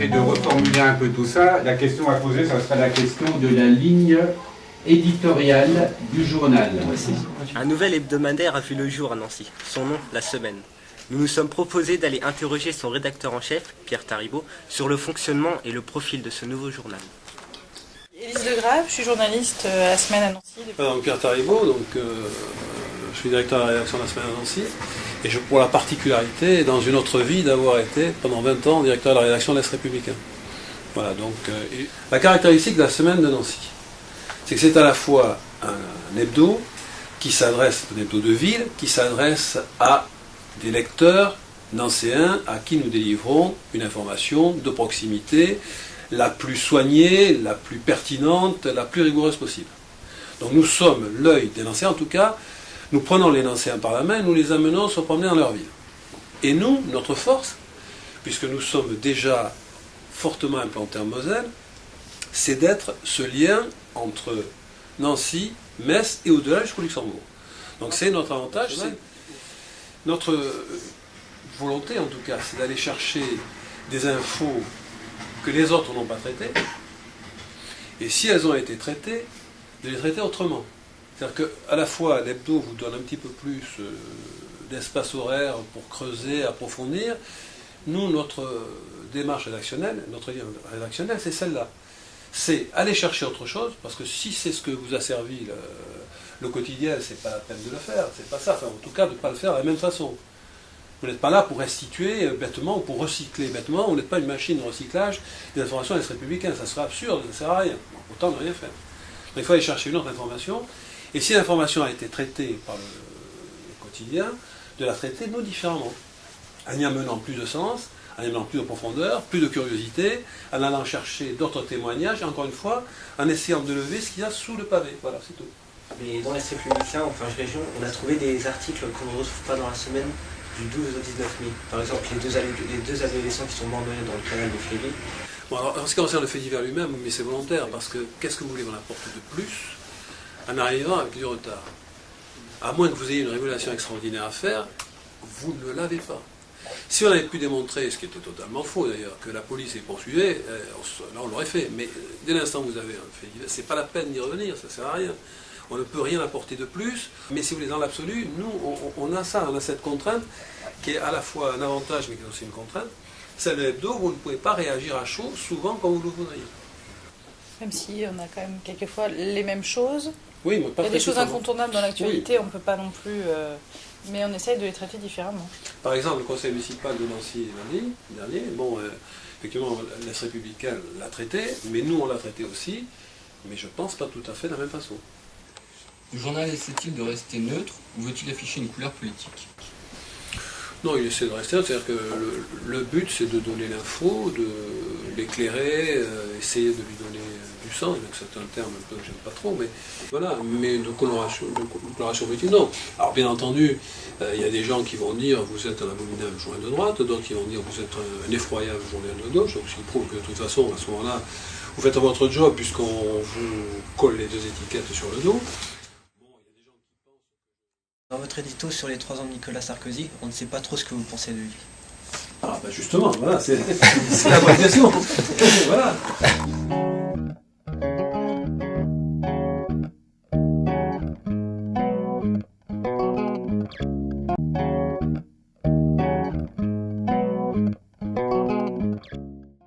permet de reformuler un peu tout ça. La question à poser, ça sera la question de la ligne éditoriale du journal. Un nouvel hebdomadaire a vu le jour à Nancy. Son nom, La Semaine. Nous nous sommes proposés d'aller interroger son rédacteur en chef, Pierre Taribault, sur le fonctionnement et le profil de ce nouveau journal. Élise Degrave, je suis journaliste à La Semaine à Nancy. Donc Pierre Taribault, je suis directeur de la rédaction de La Semaine à Nancy, et j'ai pour la particularité, dans une autre vie, d'avoir été pendant 20 ans directeur de la rédaction de l'Est républicain. Voilà, donc la caractéristique de La Semaine de Nancy, c'est que c'est à la fois un hebdo qui s'adresse, un hebdo de ville, qui s'adresse à des lecteurs nancéens à qui nous délivrons une information de proximité la plus soignée, la plus pertinente, la plus rigoureuse possible. Donc nous sommes l'œil des Nancéens, en tout cas, nous prenons les Nancéens par la main, nous les amenons se promener dans leur ville. Et nous, notre force, puisque nous sommes déjà fortement implantés en Moselle, c'est d'être ce lien entre Nancy, Metz et au-delà jusqu'au Luxembourg. Donc c'est notre avantage, c'est notre volonté en tout cas, c'est d'aller chercher des infos que les autres n'ont pas traitées, et si elles ont été traitées, de les traiter autrement. C'est-à-dire qu'à la fois l'hebdo vous donne un petit peu plus d'espace horaire pour creuser, approfondir. Nous, notre démarche rédactionnelle, notre ligne rédactionnelle, c'est celle-là. C'est aller chercher autre chose, parce que si c'est ce que vous a servi le quotidien, c'est pas la peine de le faire, c'est pas ça. Enfin, en tout cas, de ne pas le faire de la même façon. Vous n'êtes pas là pour restituer bêtement ou pour recycler bêtement, vous n'êtes pas une machine de recyclage des informations des républicains, ça serait absurde, ça ne sert à rien. Autant ne rien faire. Donc, il faut aller chercher une autre information, et si l'information a été traitée par le quotidien, de la traiter nous différemment, en y amenant plus de sens, en y amenant plus de profondeur, plus de curiosité, en allant chercher d'autres témoignages, et encore une fois, en essayant de lever ce qu'il y a sous le pavé. Voilà, c'est tout. Mais dans l'Est républicain, en French Région, on a trouvé des articles qu'on ne retrouve pas dans La Semaine du 12 au 19 mai. Par exemple, les deux adolescents qui sont abandonnés dans le canal de Flévy. Bon, alors, en ce qui concerne le fait divers lui-même, mais c'est volontaire, parce que qu'est-ce que vous voulez qu'on apporte de plus en arrivant avec du retard? À moins que vous ayez une révélation extraordinaire à faire, vous ne l'avez pas. Si on avait pu démontrer, ce qui était totalement faux d'ailleurs, que la police est poursuivie, là on l'aurait fait. Mais dès l'instant où vous avez un fait divers, c'est pas la peine d'y revenir, ça sert à rien. On ne peut rien apporter de plus, mais si vous voulez, dans l'absolu, nous, on a ça, on a cette contrainte qui est à la fois un avantage, mais qui est aussi une contrainte. C'est le hebdo, vous ne pouvez pas réagir à chaud, souvent comme vous le voudriez. Même si on a quand même quelquefois les mêmes choses. Oui, mais pas il y a des choses souvent. incontournables dans l'actualité, Oui. on ne peut pas non plus... mais on essaye de les traiter différemment. Par exemple, le conseil municipal de Nancy lundi dernier, effectivement, l'Est républicain l'a traité, mais nous, on l'a traité aussi, mais je pense pas tout à fait de la même façon. Le journal essaie-t-il de rester neutre ou veut-il afficher une couleur politique? Non, il essaie de rester neutre, c'est-à-dire que le but c'est de donner l'info, de l'éclairer, essayer de lui donner du sens, donc c'est un terme un peu que j'aime pas trop, mais voilà, mais de coloration politique, non. Alors bien entendu, il y a des gens qui vont dire vous êtes un abominable journal de droite, d'autres qui vont dire vous êtes un effroyable journal de gauche, donc il prouve que de toute façon, à ce moment-là, vous faites votre job puisqu'on vous colle les deux étiquettes sur le dos. Dans votre édito sur les 3 ans de Nicolas Sarkozy, on ne sait pas trop ce que vous pensez de lui. Ah bah justement, voilà, c'est la bonne question. Voilà.